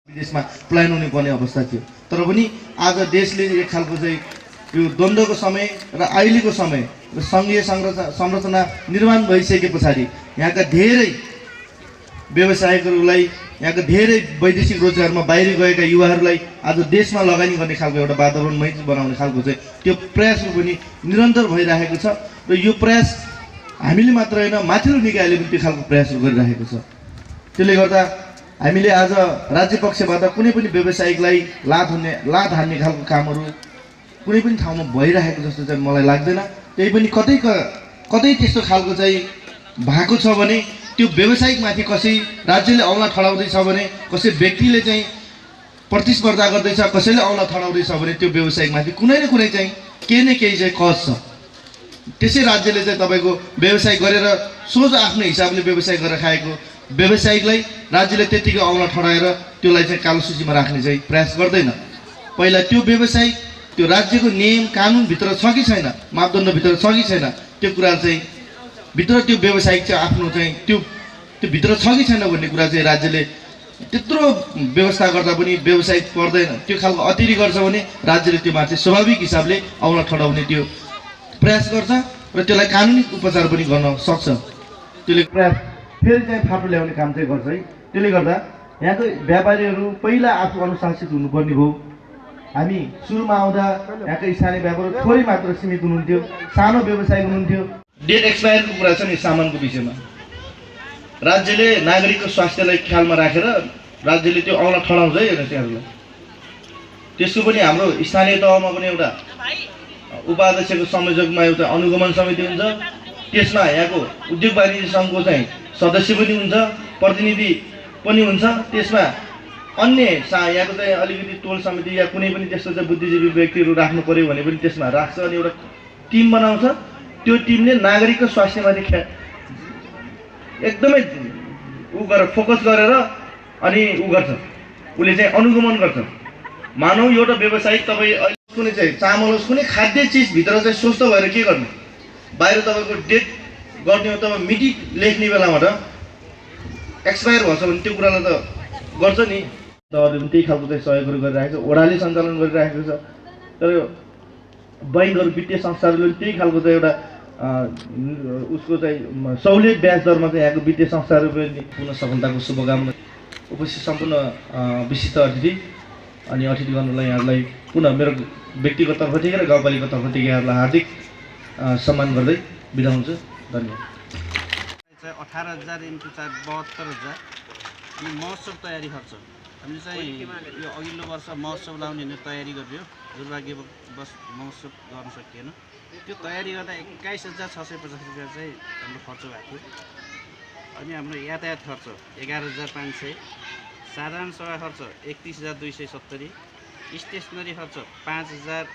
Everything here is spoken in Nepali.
विदेशमा पलायन हुने पर्ने अवस्था थियो। तर पनि आज देशले एक खालको चाहिँ यो द्वन्द्वको समय र अहिलेको समय र सङ्घीय संरचना निर्माण भइसके पछाडि यहाँका धेरै व्यवसायिकहरूलाई, यहाँका धेरै वैदेशिक रोजगारमा बाहिर गएका युवाहरूलाई आज देशमा लगानी गर्ने खालको एउटा वातावरण बनाउने खालको चाहिँ त्यो प्रयासहरू पनि निरन्तर भइरहेको छ। र यो प्रयास हामीले मात्र होइन, माथिल्लो निकायले पनि त्यो खालको प्रयासहरू गरिरहेको छ। त्यसले गर्दा हामीले आज राज्य पक्षबाट कुनै पनि व्यवसायिकलाई लात हान्ने खालको कामहरू कुनै पनि ठाउँमा भइरहेको जस्तो चाहिँ मलाई लाग्दैन। त्यही पनि कतै त्यस्तो खालको चाहिँ भएको छ भने त्यो व्यवसायिकमाथि कसै राज्यले औँला ठडाउँदैछ भने, कसै व्यक्तिले चाहिँ प्रतिस्पर्धा गर्दैछ, कसैले औँला ठडाउँदैछ भने त्यो व्यवसायिकमाथि कुनै न कुनै चाहिँ केही न केही चाहिँ कज छ। त्यसै राज्यले चाहिँ तपाईँको व्यवसाय गरेर सोझो आफ्नो हिसाबले व्यवसाय गरेर खाएको व्यवसायिकलाई राज्यले त्यतिकै औँला ठडाएर त्यसलाई चाहिँ कालो सूचीमा राख्ने चाहिँ प्रयास गर्दैन। पहिला त्यो व्यवसायिक त्यो राज्यको नियम कानुनभित्र छ कि छैन, मापदण्डभित्र छ कि छैन, त्यो कुरा चाहिँ भित्र त्यो व्यवसायिक चाहिँ आफ्नो चाहिँ त्यो भित्र छ कि छैन भन्ने कुरा चाहिँ राज्यले त्यत्रो व्यवस्था गर्दा पनि व्यवसायिक पर्दैन, त्यो खालको अतिरि गर्छ भने राज्यले त्यो माथि स्वाभाविक हिसाबले औँला ठडाउने त्यो प्रयास गर्छ र त्यसलाई कानुनी उपचार पनि गर्न सक्छ। त्यसले प्रयास फेरि चाहिँ फाटो ल्याउने काम चाहिँ गर्छ है। त्यसले गर्दा यहाँको व्यापारीहरू पहिला आफू अनुशासित हुनुपर्ने भयो। हामी सुरुमा आउँदा यहाँको स्थानीय व्यापारी थोरै मात्र सीमित हुनुहुन्थ्यो, सानो व्यवसाय हुनुहुन्थ्यो। डेट एक्सपायरको कुरा छ नि सामानको विषयमा, राज्यले नागरिकको स्वास्थ्यलाई ख्यालमा राखेर राज्यले त्यो औँला ठडाउँछ है त्यहाँहरूलाई। त्यसको पनि हाम्रो स्थानीय तहमा पनि एउटा उपाध्यक्षको संयोजकमा एउटा अनुगमन समिति हुन्छ। त्यसमा यहाँको उद्योग वाणिज्य सङ्घको चाहिँ सदस्य पनि हुन्छ, प्रतिनिधि पनि हुन्छ। त्यसमा अन्य यहाँको चाहिँ अलिकति टोल समिति या कुनै पनि त्यस्तो चाहिँ बुद्धिजीवी व्यक्तिहरू राख्नु पर्यो भने पनि त्यसमा राख्छ अनि एउटा टिम बनाउँछ। त्यो टिमले नागरिकको स्वास्थ्यमाथि एकदमै गरेर फोकस गरेर अनि गर्छ, उसले चाहिँ अनुगमन गर्छ। मानौ एउटा व्यवसायिक तपाईँ कुनै चाहिँ चामल होस्, कुनै खाद्य चिजभित्र चाहिँ स्वस्थ भएर के गर्नु, बाहिर तपाईँको डेट गर्ने हो, तपाईँ मिति लेख्ने बेलामा त एक्सपायर भन्छ भने त्यो कुरालाई त गर्छ नि। तपाईँहरूले पनि त्यही खालको चाहिँ सहयोगहरू गरिरहेको छ, ओडाले सञ्चालन गरिरहेको छ। तर बैङ्कहरू, वित्तीय संस्थाहरूले पनि त्यही खालको चाहिँ एउटा उसको चाहिँ सहुलियत ब्याज दरमा चाहिँ यहाँको वित्तीय संस्थाहरू पनि पुनः सफलताको शुभकामना। उपस्थित सम्पूर्ण विशिष्ट अतिथि अनि अतिथि गर्नुलाई यहाँलाई पुनः मेरो व्यक्तिगत तर्फदेखि र गाउँपालिका तर्फदेखि यहाँलाई हार्दिक सम्मान गर्दै बिदा हुन्छु। धन्यवाद। 18,000 इन्टु 4 72,000 अनि महोत्सव तयारी खर्च हामीले चाहिँ यो अघिल्लो वर्ष महोत्सव लाउने तयारी गरियो, दुर्भाग्यवश महोत्सव गर्न सकिएन। त्यो तयारी गर्दा 21,650 रुपियाँ चाहिँ हाम्रो खर्च भएको थियो। अनि हाम्रो यातायात खर्च 11,500, साधारण सभा खर्च 31,270, स्टेसनरी खर्च 5,000।